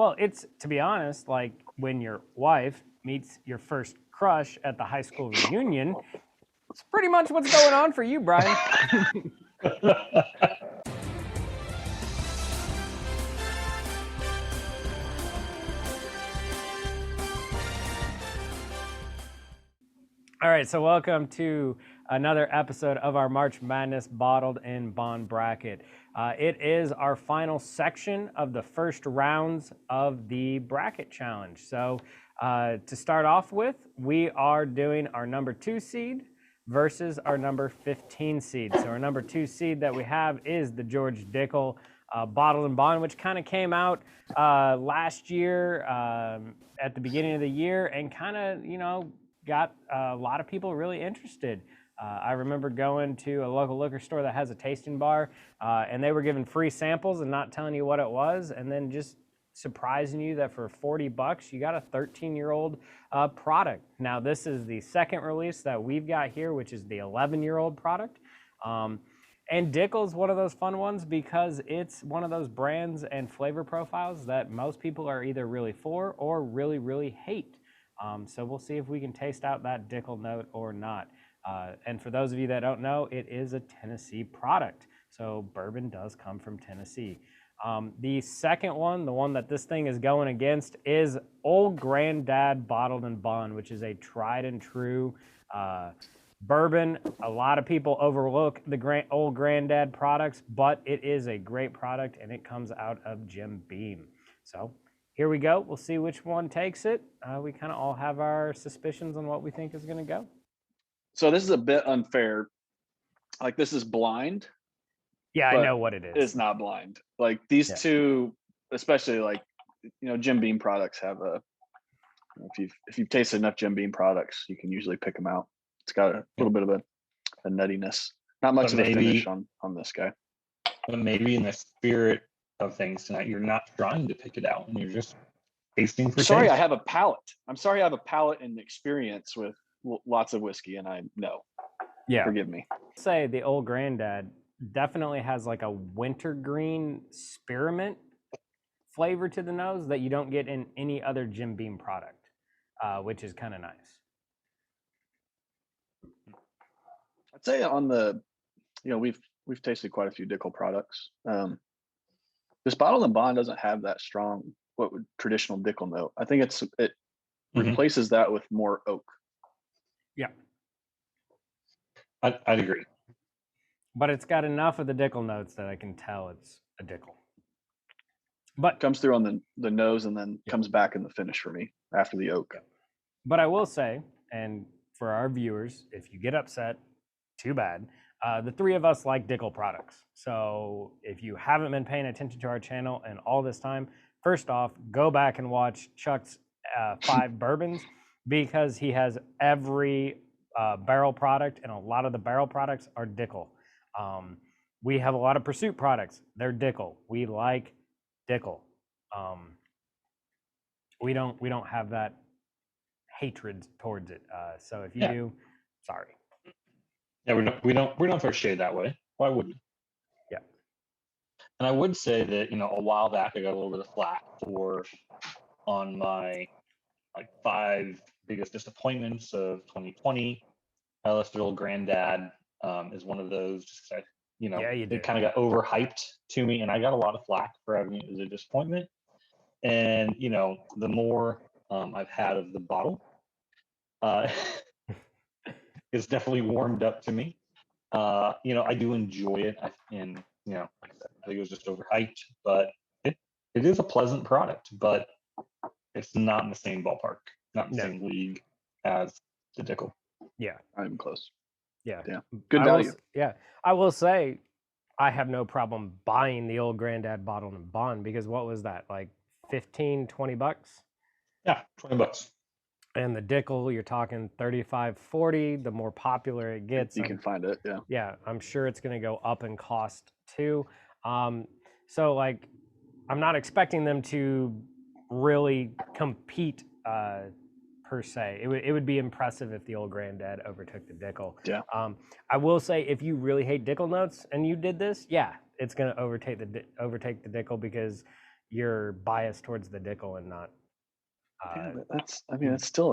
Well, it's, to be honest, like when your wife meets your first crush at the high school reunion. It's pretty much what's going on for you, Brian. All right, so welcome to another episode of our March Madness Bottled and Bond bracket. It is our final section of the first rounds of the bracket challenge. So to start off with, we are doing our number 2 seed versus our number 15 seed. So our number 2 seed that we have is the George Dickel Bottled and Bond, which kind of came out last year at the beginning of the year and kind of, got a lot of people really interested. I remember going to a local liquor store that has a tasting bar, and they were giving free samples and not telling you what it was, and then just surprising you that for $40 you got a 13-year-old product. Now this is the second release that we've got here, which is the 11-year-old product. And Dickel's one of those fun ones because it's one of those brands and flavor profiles that most people are either really for or really, really hate. So we'll see if we can taste out that Dickel note or not. And for those of you that don't know, it is a Tennessee product. So bourbon does come from Tennessee. The second one, the one that this thing is going against, is Old Granddad Bottled and Bond, which is a tried and true bourbon. A lot of people overlook the Old Granddad products, but it is a great product, and it comes out of Jim Beam. So here we go. We'll see which one takes it. We kind of all have our suspicions on what we think is going to go. So this is a bit unfair. Like, this is blind. Yeah, I know what it is. It's not blind. Like these two, especially like, Jim Beam products have if you've tasted enough Jim Beam products, you can usually pick them out. It's got a little bit of a nuttiness. Not much of a finish on this guy. But maybe in the spirit of things tonight, you're not trying to pick it out and you're just tasting for Sorry, taste. I have a palate. I'm sorry, I have a palate and experience with lots of whiskey, and I know. Yeah. Forgive me. Say the Old Granddad definitely has like a wintergreen spearmint flavor to the nose that you don't get in any other Jim Beam product, which is kind of nice. I'd say on the, we've tasted quite a few Dickel products. This Bottled and Bond doesn't have that strong, traditional Dickel note. I think it replaces that with more oak. Yeah. I'd agree. But it's got enough of the Dickel notes that I can tell it's a Dickel. But comes through on the nose and then comes back in the finish for me after the oak. But I will say, and for our viewers, if you get upset, too bad. The three of us like Dickel products. So if you haven't been paying attention to our channel and all this time, first off, go back and watch Chuck's 5 bourbons, because he has every barrel product, and a lot of the barrel products are Dickel. We have a lot of Pursuit products. They're Dickel. We like Dickel. We don't have that hatred towards it. So if you do, sorry. Yeah, we don't throw shade that way. Why would we? Yeah. And I would say that, a while back I got a little bit of flack on my 5 biggest disappointments of 2020. I listed Old Granddad as one of those, just because it kind of got overhyped to me, and I got a lot of flack for having it as a disappointment. And the more I've had of the bottle, it's definitely warmed up to me. I do enjoy it, and like I said, I think it was just overhyped, but it is a pleasant product, but it's not in the same ballpark, not in the same league as the Dickel. Yeah, I'm close. Yeah, good value. I will say, I have no problem buying the Old Granddad Bottled and Bond, because what was that, like $15-$20? Yeah, $20. And the Dickel, you're talking $35-$40. The more popular it gets, you can find it. Yeah, I'm sure it's going to go up in cost too. So like, I'm not expecting them to really compete per se. It would be impressive if the Old Granddad overtook the Dickel. Yeah. I will say, if you really hate Dickel notes and you did this, it's going to overtake the Dickel, because you're biased towards the Dickel and not. Yeah, that's. I mean, it's still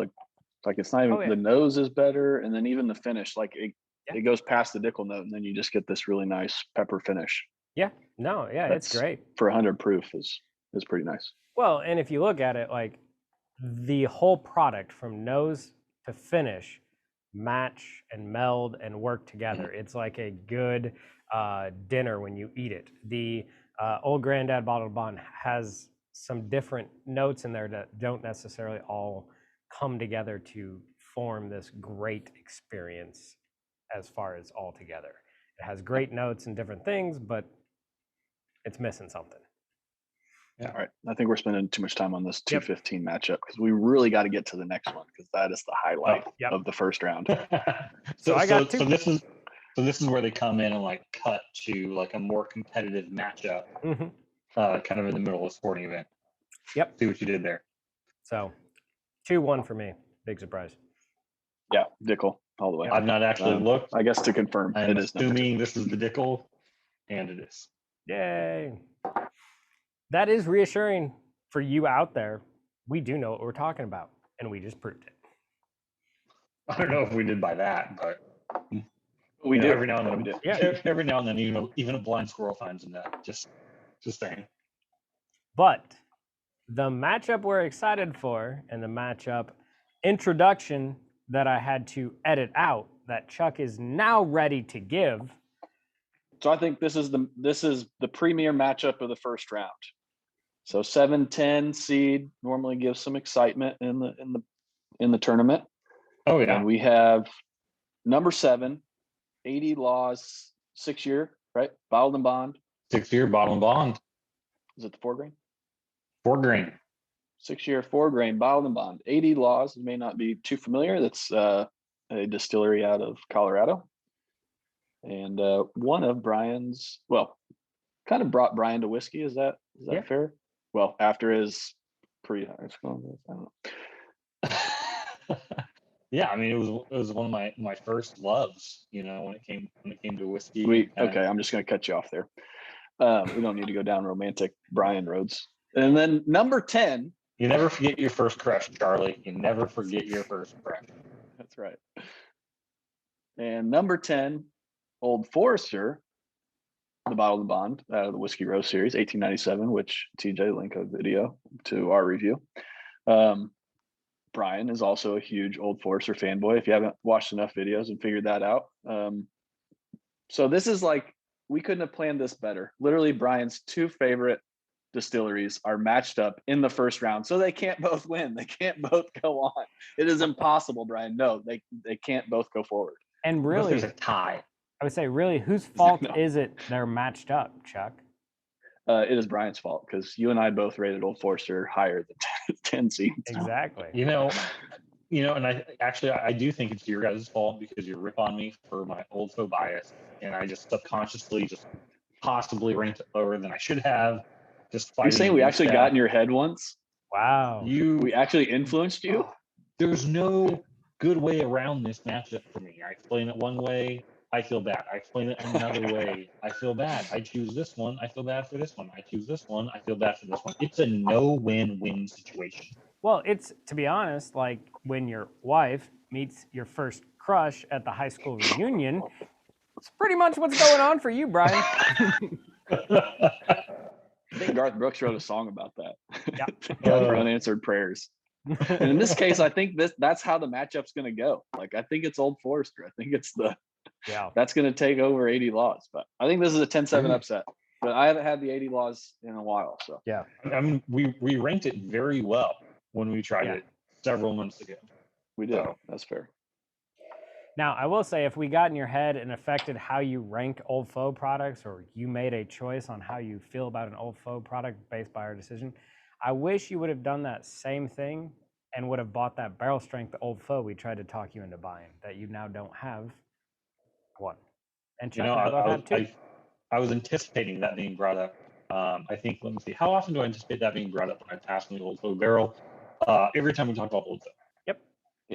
like it's not even. Oh, yeah. The nose is better, and then even the finish, like Yeah. it goes past the Dickel note, and then you just get this really nice pepper finish. Yeah, no, yeah, it's That's great. for 100 proof is pretty nice. Well, and if you look at it, like the whole product from nose to finish match and meld and work together. It's like a good dinner when you eat it. The Old Granddad Bottled Bond has some different notes in there that don't necessarily all come together to form this great experience as far as all together. It has great notes and different things, but it's missing something. Yeah. All right. I think we're spending too much time on this 215 matchup because we really got to get to the next one because that is the highlight of the first round. So this is where they come in and like cut to like a more competitive matchup, kind of in the middle of a sporting event. Yep. See what you did there. So 2-1 for me. Big surprise. Yeah, Dickel all the way. I've not actually looked. I guess to confirm, I'm assuming this is the Dickel, and it is. Yay. That is reassuring for you out there. We do know what we're talking about, and we just proved it. I don't know if we did by that, but we do. Every now and then, we do. Yeah. Every now and then, even a blind squirrel finds a nut. Just saying. But the matchup we're excited for, and the matchup introduction that I had to edit out, that Chuck is now ready to give. So I think this is the premier matchup of the first round. So 7-10 seed normally gives some excitement in the tournament. Oh yeah. And we have number 7, 80 laws, 6-year, right? Bottled and bond. 6-year bottled and bond. Is it the 4-grain? 4-grain. 6-year 4-grain bottled and bond. 80 laws. You may not be too familiar. That's a distillery out of Colorado. And one of Brian's, well, kind of brought Brian to whiskey. Is that fair? Well, after his pre-high school, I don't know. Yeah, I mean, it was one of my first loves, when it came to whiskey. Okay, I'm just going to cut you off there. We don't need to go down romantic Brian roads. And then number 10. You never forget your first crush, Charlie. You never forget your first crush. That's right. And number 10, Old Forester, the Bottled and Bond out of the Whiskey Row series, 1897, which TJ link a video to our review. Brian is also a huge Old Forester fanboy. If you haven't watched enough videos and figured that out. So this is like, we couldn't have planned this better. Literally, Brian's 2 favorite distilleries are matched up in the first round. So they can't both win. They can't both go on. It is impossible, Brian. No, they can't both go forward. And really, there's a tie. I would say, really, whose fault is it they're matched up, Chuck? It is Brian's fault because you and I both rated Old Forester higher than 10 seeds. Exactly. And I do think it's your guys' fault because you rip on me for my Old Faux bias, and I just subconsciously just possibly ranked it lower than I should have. You're saying we actually got in your head once? Wow. We actually influenced you? There's no good way around this matchup for me. I explain it one way, I feel bad. I explain it another way, I feel bad. I choose this one, I feel bad for this one. I choose this one, I feel bad for this one. It's a no-win-win situation. Well, it's, to be honest, like when your wife meets your first crush at the high school reunion. It's pretty much what's going on for you, Brian. I think Garth Brooks wrote a song about that. Yeah. God for unanswered prayers. And in this case, I think that's how the matchup's going to go. Like, I think it's Old Forester. I think it's that's going to take over 80 laws. But I think this is a 10-7 upset. But I haven't had the 80 laws in a while. So yeah, I mean, we ranked it very well when we tried it several months ago. We did. So, that's fair. Now, I will say, if we got in your head and affected how you rank Old Faux products, or you made a choice on how you feel about an Old Faux product based by our decision, I wish you would have done that same thing and would have bought that barrel strength Old Faux we tried to talk you into buying that you now don't have. One. And Chuck and I both have 2. I was anticipating that being brought up. I think, let me see, how often do I anticipate that being brought up when I pass me the Old Faux barrel? Every time we talk about Old Faux. Yep.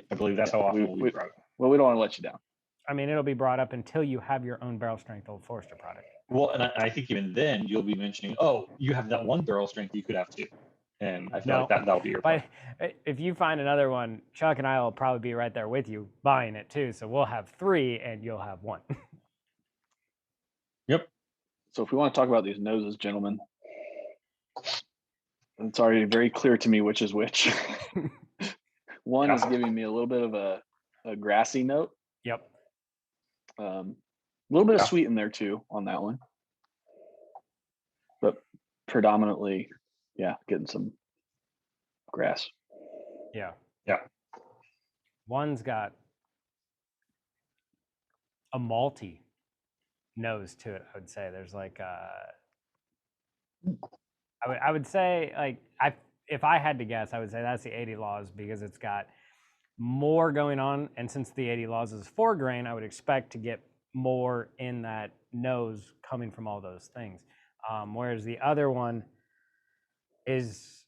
I believe that's how often we brought it. Well, we don't want to let you down. I mean, it'll be brought up until you have your own barrel strength Old Forester product. Well, and I think even then you'll be mentioning, oh, you have that one barrel strength, you could have two. And I feel like that'll be your point. But if you find another one, Chuck and I will probably be right there with you buying it too. So we'll have 3 and you'll have 1. Yep. So if we want to talk about these noses, gentlemen, it's already very clear to me which is which. One is giving me a little bit of a grassy note. Yep. A little bit of sweet in there too on that one, but predominantly, getting some grass. Yeah. Yeah. One's got a malty nose to it. I would say there's like I would say like if I had to guess, I would say that's the 80 Laws because it's got more going on, and since the 80 Laws is 4 grain, I would expect to get more in that nose coming from all those things. Whereas the other one is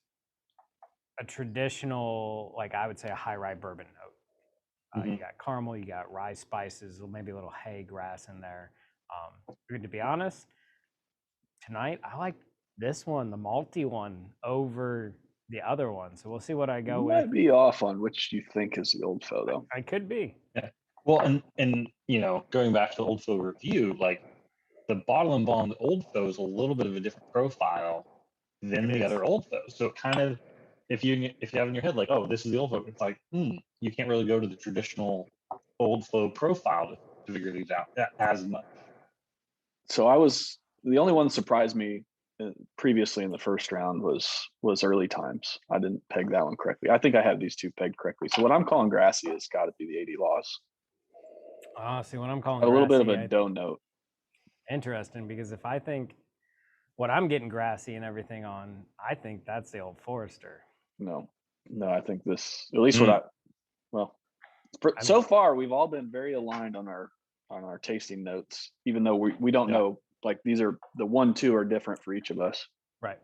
a traditional, like I would say, a high rye bourbon note. You got caramel, you got rye spices, maybe a little hay grass in there. To be honest, tonight I like this one, the malty one, over the other one. So we'll see what I go with. Might be off on which you think is the Old Foe, though. I could be. Yeah. Well, and going back to the Old Foe review, like the Bottle and Bond Old Foe is a little bit of a different profile than the other Old Foe. So it kind of, if you have in your head like, oh, this is the Old Foe, it's like, you can't really go to the traditional Old Foe profile to figure these out as much. So the only one that surprised me previously in the first round was Early Times. I didn't peg that one correctly. I think I had these two pegged correctly. So what I'm calling grassy has got to be the 80 Laws. See what I'm calling a little grassy, bit of a dough note. Interesting, because if I think what I'm getting grassy and everything on, I think that's the Old Forester. No, I think this, at least so far we've all been very aligned on our tasting notes, even though we don't know, like these are the 1, 2 are different for each of us. Right.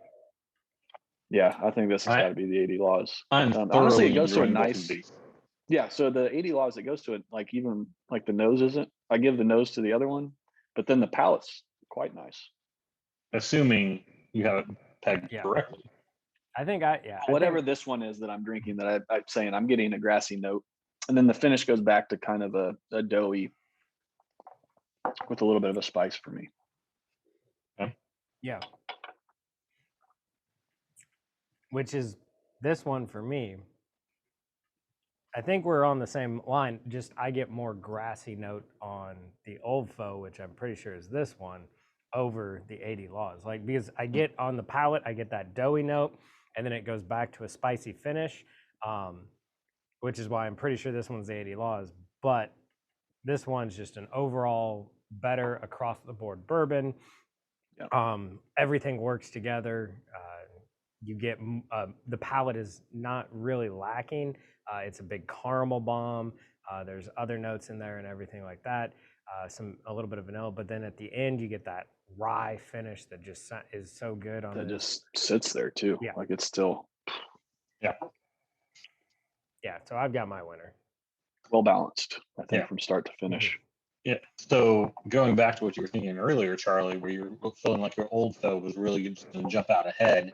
Yeah, I think this has got to be the 80 Laws. Honestly, it goes to a nice. Yeah, so the 80 Laws, it goes to it, like even like the nose isn't. I give the nose to the other one, but then the palate's quite nice. Assuming you have it pegged correctly. I think whatever this one is that I'm drinking, that I'm saying I'm getting a grassy note, and then the finish goes back to kind of a doughy with a little bit of a spice for me. Yeah. Which is this one for me. I think we're on the same line. Just I get more grassy note on the Old Foe, which I'm pretty sure is this one, over the 80 Laws. Like, because I get on the palate, I get that doughy note, and then it goes back to a spicy finish, which is why I'm pretty sure this one's the 80 Laws. But this one's just an overall better across the board bourbon. Everything works together. You get the palate is not really lacking. It's a big caramel bomb. There's other notes in there and everything like that. A little bit of vanilla, but then at the end you get that rye finish that just is so good on. That just sits there too. Yeah. Like it's still. Yeah. Yeah. So I've got my winner. Well balanced, I think, from start to finish. Yeah. So going back to what you were thinking earlier, Charlie, where you were feeling like your Old Foe was really going to jump out ahead.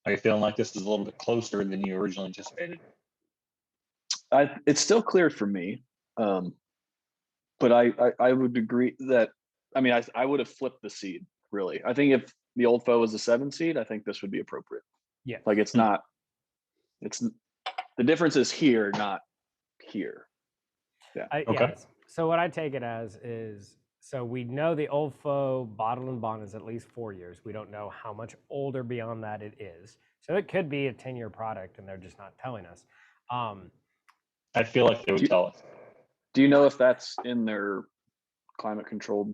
Are you feeling like this is a little bit closer than you originally anticipated? It's still clear for me, but I would agree that, I mean, I would have flipped the seed, really. I think if the Old Foe was a 7 seed, I think this would be appropriate. Yeah. Like it's not, the difference is here, not here. Yeah. Okay. So what I take it as is, so we know the Old Foe Bottle and Bond is at least 4 years. We don't know how much older beyond that it is. So it could be a 10-year product and they're just not telling us. I feel like they would tell us. Do you know if that's in their climate controlled?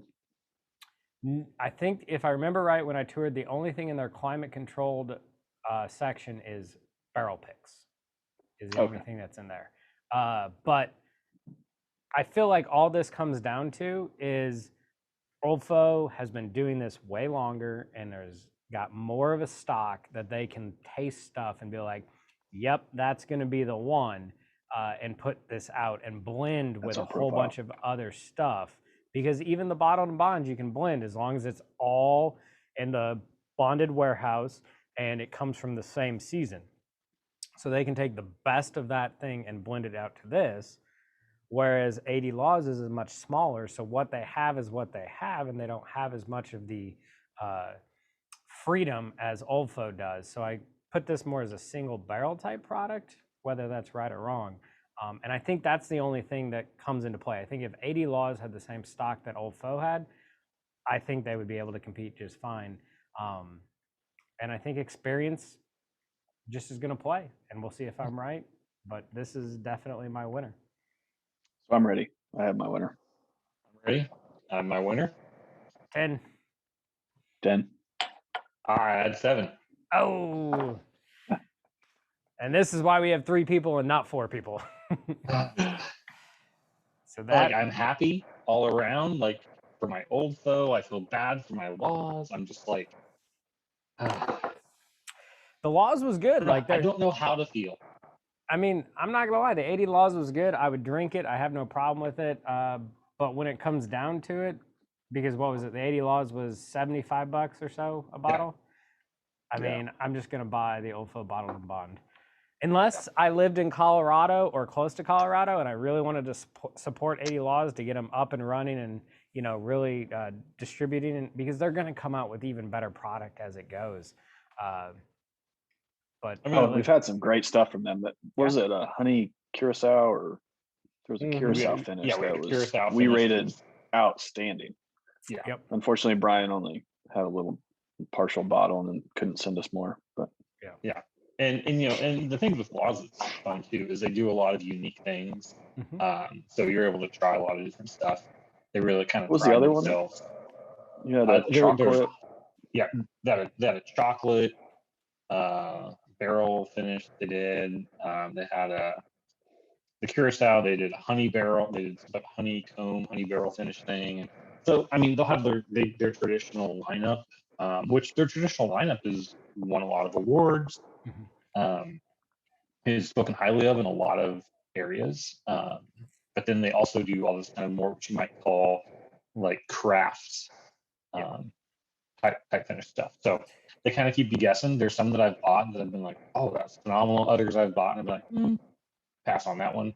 I think if I remember right, when I toured, the only thing in their climate controlled section is barrel picks. Is the only thing that's in there. But I feel like all this comes down to is Old Foe has been doing this way longer, and there's got more of a stock that they can taste stuff and be like, yep, that's going to be the one, and put this out and blend with a whole bunch of other stuff because even the bottled and bond you can blend as long as it's all in the bonded warehouse and it comes from the same season. So they can take the best of that thing and blend it out to this, whereas 80 Laws is much smaller. So what they have is what they have, and they don't have as much of the freedom as Old Foe does. So I put this more as a single barrel type product, whether that's right or wrong. And I think that's the only thing that comes into play. I think if 80 Laws had the same stock that Old Foe had, I think they would be able to compete just fine. And I think experience just is going to play, and we'll see if I'm right. But this is definitely my winner. So I'm ready. I have my winner. I'm ready. I have my winner. 10. 10. I had 7. Oh. And this is why we have 3 people and not 4 people. So that, like, I'm happy all around. Like, for my Old Foe, I feel bad for my Laws. I'm just like, the Laws was good. Like, I don't know how to feel. I mean, I'm not gonna lie, the 80 Laws was good. I would drink it. I have no problem with it. But when it comes down to it, because what was it? The 80 Laws was $75 or so a bottle. I mean, I'm just gonna buy the Old Foe bottled and bond. Unless I lived in Colorado or close to Colorado and I really wanted to support 80 Laws to get them up and running and, you know, really distributing, because they're going to come out with even better product as it goes. But I mean, we've had some great stuff from them. But what was it? A honey curacao, or there was a curacao finish that we rated outstanding. Yeah. Yep. Unfortunately, Brian only had a little partial bottle and couldn't send us more. But yeah. And you know, and the thing with Laws that's fun too is they do a lot of unique things. So you're able to try a lot of different stuff. They really kind of what was the other themselves. one? Yeah, the chocolate. That a chocolate barrel finish they did. They had the curacao. They did a honey barrel. They did some honeycomb, honey barrel finish thing. And so I mean, they'll have their traditional lineup, which their traditional lineup is won a lot of awards. Is spoken highly of in a lot of areas. But then they also do all this kind of more what you might call like crafts type finish stuff. So they kind of keep you guessing. There's some that I've bought that I've been like, oh, that's phenomenal. Others I've bought and I'm like, pass on that one.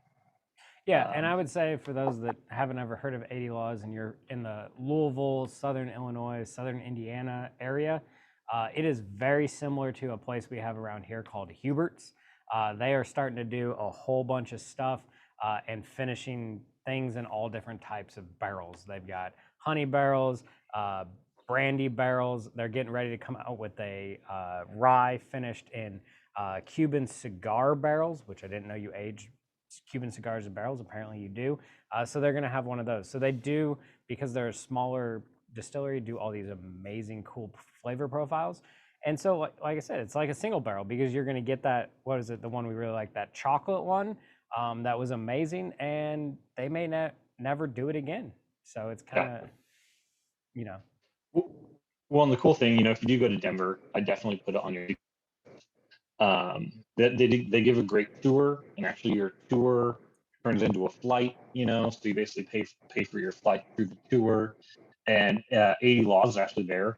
Yeah, and I would say for those that haven't ever heard of 80 Laws and you're in the Louisville, Southern Illinois, Southern Indiana area, it is very similar to a place we have around here called Hubert's. They are starting to do a whole bunch of stuff and finishing things in all different types of barrels. They've got honey barrels, brandy barrels. They're getting ready to come out with a rye finished in Cuban cigar barrels, which I didn't know you aged Cuban cigars in barrels. Apparently you do. So they're going to have one of those. So they do, because they're a smaller distillery, do all these amazing cool flavor profiles. And so, like I said, it's like a single barrel, because you're going to get that, what is it, the one we really like, that chocolate one, that was amazing, and they may never do it again. So it's kind of, you know. Well, and the cool thing, you know, if you do go to Denver, I definitely put it on your they give a great tour, and actually your tour turns into a flight, you know, so you basically pay for your flight through the tour. And 80 Laws is actually there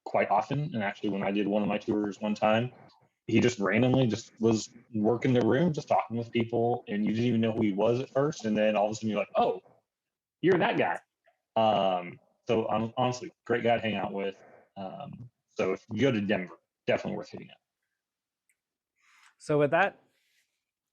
quite often. And actually, when I did one of my tours one time, he just randomly just was working the room, just talking with people, and you didn't even know who he was at first. And then all of a sudden you're like, oh, you're that guy. So honestly, great guy to hang out with. So if you go to Denver, definitely worth hitting up. So with that,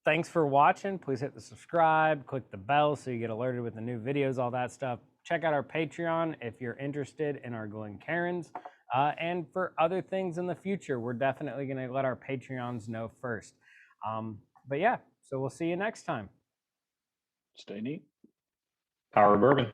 thanks for watching. Please hit the subscribe, click the bell so you get alerted with the new videos, all that stuff. Check out our Patreon if you're interested in our Glen Karens. And for other things in the future, we're definitely going to let our Patreons know first. But yeah, so we'll see you next time. Stay neat. Power of Bourbon.